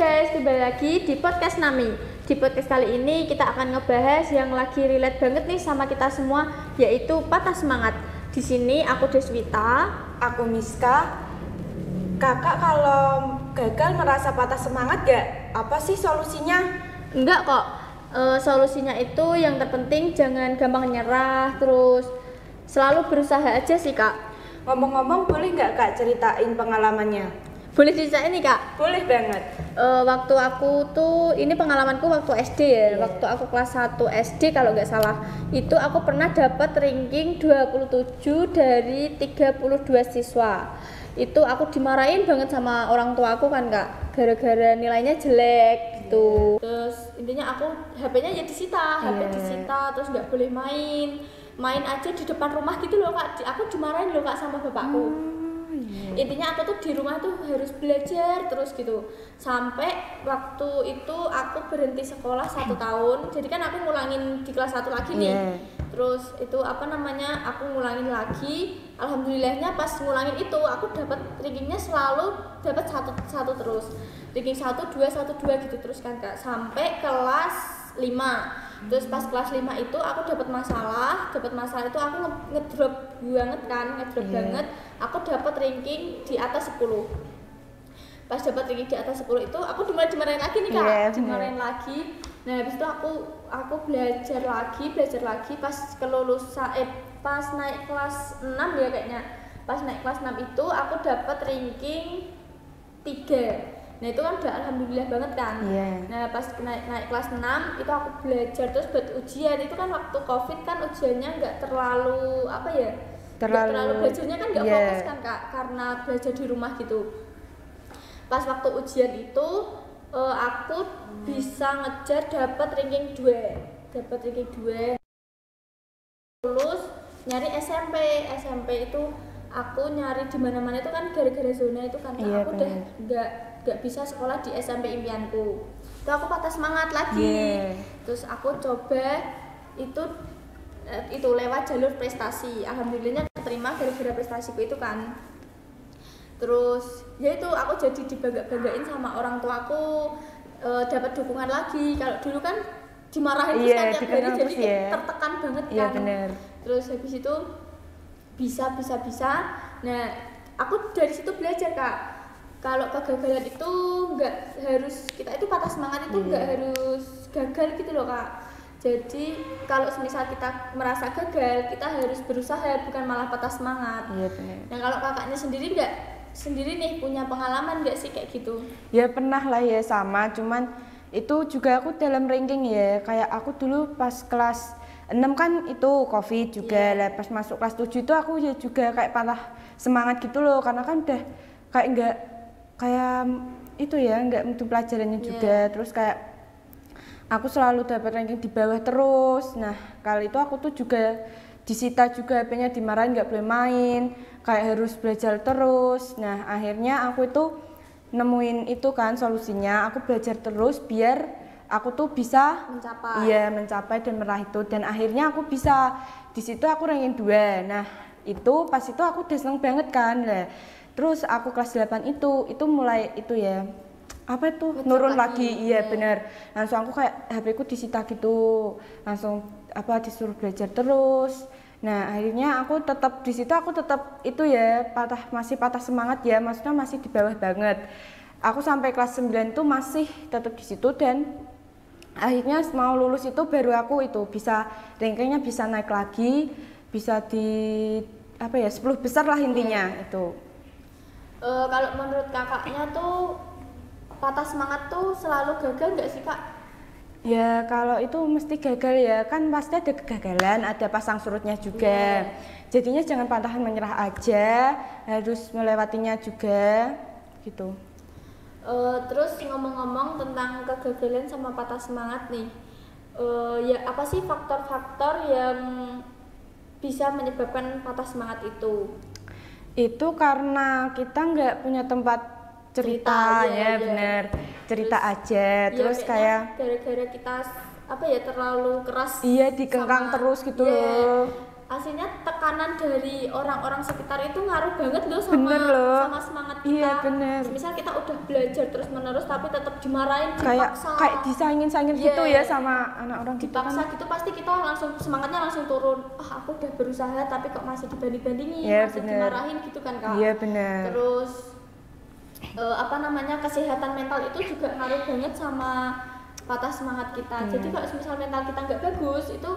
guys, kembali lagi di podcast Nami. Di podcast kali ini kita akan ngebahas yang lagi relate banget nih sama kita semua, yaitu patah semangat. Di sini aku Deswita, aku Miska. Kakak kalau gagal merasa patah semangat gak? Apa sih solusinya? Enggak kok. Solusinya itu yang terpenting jangan gampang nyerah, terus selalu berusaha aja sih kak. Ngomong-ngomong, boleh nggak kak ceritain pengalamannya? Boleh diceritain nih kak? Boleh banget. Waktu aku tuh, ini pengalamanku waktu SD ya. Waktu aku kelas 1 SD kalau nggak salah, itu aku pernah dapat ranking 27 dari 32 siswa. Itu aku dimarahin banget sama orang tua aku kan kak, gara-gara nilainya jelek gitu. Terus intinya aku HP-nya ya disita, HP disita, terus nggak boleh main aja di depan rumah gitu loh kak. Aku dimarahin loh kak sama bapakku. Intinya aku tuh di rumah tuh harus belajar terus gitu, sampai waktu itu aku berhenti sekolah 1 tahun. Jadi kan aku ngulangin di kelas 1 lagi nih. Terus itu aku ngulangin lagi. Alhamdulillahnya pas ngulangin itu aku dapat rankingnya selalu dapat satu terus, ranking 1 2 1 2 gitu terus kan kak, sampai kelas 5. Terus pas kelas 5 itu aku dapat masalah itu aku ngedrop banget. Aku dapat ranking di atas 10. Pas dapat ranking di atas 10 itu aku dimarahin lagi nih kak, dimarahin lagi. Nah habis itu aku belajar lagi pas pas naik kelas 6 ya kayaknya. Pas naik kelas 6 itu aku dapat ranking 3. Nah itu kan udah alhamdulillah banget kan. Nah pas naik kelas 6 itu aku belajar terus buat ujian. Itu kan waktu covid kan ujiannya nggak terlalu terlalu belajarnya kan nggak fokus kan kak, karena belajar di rumah gitu. Pas waktu ujian itu aku bisa ngejar dapat ranking 2, lulus. Nyari SMP itu aku nyari di mana-mana itu kan gara-gara zona itu kan aku udah nggak bisa sekolah di SMP impianku. Itu aku patah semangat lagi. Terus aku coba itu lewat jalur prestasi. Alhamdulillahnya keterima gara-gara prestasiku itu kan. Terus ya itu aku jadi dibanggain sama orang tuaku, dapat dukungan lagi. Kalau dulu kan dimarahin terus kan tiap hari, jadi tertekan banget kan. Terus habis itu bisa. Nah aku dari situ belajar kak, kalau kegagalan itu nggak harus kita itu patah semangat itu nggak harus gagal gitu loh kak. Jadi kalau semisal kita merasa gagal, kita harus berusaha, bukan malah patah semangat. Nah kalau kakaknya sendiri nih punya pengalaman nggak sih kayak gitu? Ya pernah lah ya sama, cuman itu juga aku dalam ranking ya. Kayak aku dulu pas kelas 6 kan itu covid juga lah. Pas masuk kelas 7 itu aku ya juga kayak patah semangat gitu loh, karena kan udah kayak nggak mutu pelajarannya juga. Terus kayak aku selalu dapat ranking di bawah terus. Nah kali itu aku tuh juga disita juga HP-nya, dimarahin nggak boleh main, kayak harus belajar terus. Nah akhirnya aku itu nemuin itu kan solusinya, aku belajar terus biar aku tuh bisa mencapai dan meraih itu. Dan akhirnya aku bisa, di situ aku ranking 2. Nah itu pas itu aku udah seneng banget kan lah. Terus aku kelas 8 itu mulai itu ya nurun lagi. Bener, langsung aku kayak HP ku disita gitu, langsung disuruh belajar terus. Nah akhirnya aku tetap di situ, aku tetap itu ya masih patah semangat ya, maksudnya masih di bawah banget. Aku sampai kelas 9 tuh masih tetap di situ, dan akhirnya mau lulus itu baru aku itu bisa rankingnya bisa naik lagi, bisa di 10 besar lah intinya itu. Kalau menurut kakaknya tuh patah semangat tuh selalu gagal nggak sih kak? Ya kalau itu mesti gagal ya, kan pasti ada kegagalan, ada pasang surutnya juga. Jadinya jangan pantang menyerah aja, harus melewatinya juga gitu. Terus ngomong-ngomong tentang kegagalan sama patah semangat nih, ya apa sih faktor-faktor yang bisa menyebabkan patah semangat itu? Itu karena kita nggak punya tempat cerita bener, cerita terus, aja terus kayak gara-gara kita terlalu keras, dikengkang terus gitu loh. aslinya tekanan dari orang-orang sekitar itu ngaruh banget loh Bener loh. sama semangat kita. Iya, bener. Misal kita udah belajar terus menerus tapi tetap dimarahin, dipaksa. Kayak disangin-sangin Iya. gitu ya sama anak orang gitu Dipaksa kan. gitu pasti kita langsung semangatnya langsung turun. Ah, aku udah berusaha tapi kok masih dibanding-bandingin, Iya, masih bener. dimarahin gitu kan Kak. Iya, bener. Terus kesehatan mental itu juga ngaruh banget sama patah semangat kita. Jadi kalau misal mental kita nggak bagus itu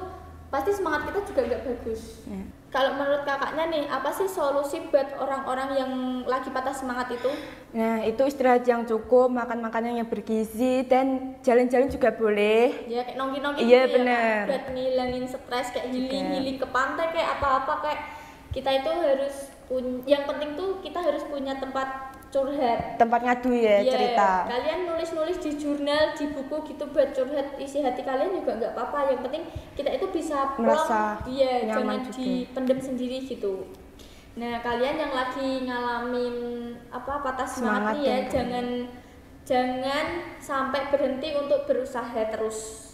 pasti semangat kita juga nggak bagus. Kalau menurut kakaknya nih, apa sih solusi buat orang-orang yang lagi patah semangat itu? Nah, itu istirahat yang cukup, makan makanan yang bergizi, dan jalan-jalan juga boleh. Ya kayak nongki-nongki Iya, gitu bener. ya Kak, buat ngilangin stres, kayak healing ke pantai kayak apa-apa, kayak kita itu harus yang penting tuh kita harus punya tempat curhat. Tempat ngadu ya, Iya, cerita. kalian nulis-nulis di jurnal, di buku gitu buat curhat isi hati kalian juga nggak apa-apa. Yang penting kita itu bisa Merasa jangan nyaman juga. dipendem sendiri gitu. Nah, kalian yang lagi ngalamin patah semangat nih ya, jangan sampai berhenti untuk berusaha terus.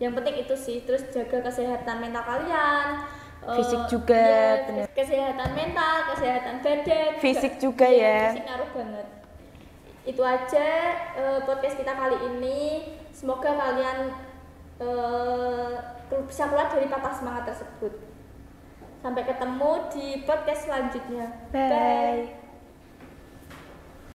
Yang penting itu sih, terus jaga kesehatan mental kalian. Fisik juga, ya, bener. kesehatan mental, kesehatan badan. Fisik juga ya. Fisik ngaruh banget. Itu aja podcast kita kali ini. Semoga kalian bisa keluar dari patah semangat tersebut. Sampai ketemu di podcast selanjutnya. Bye.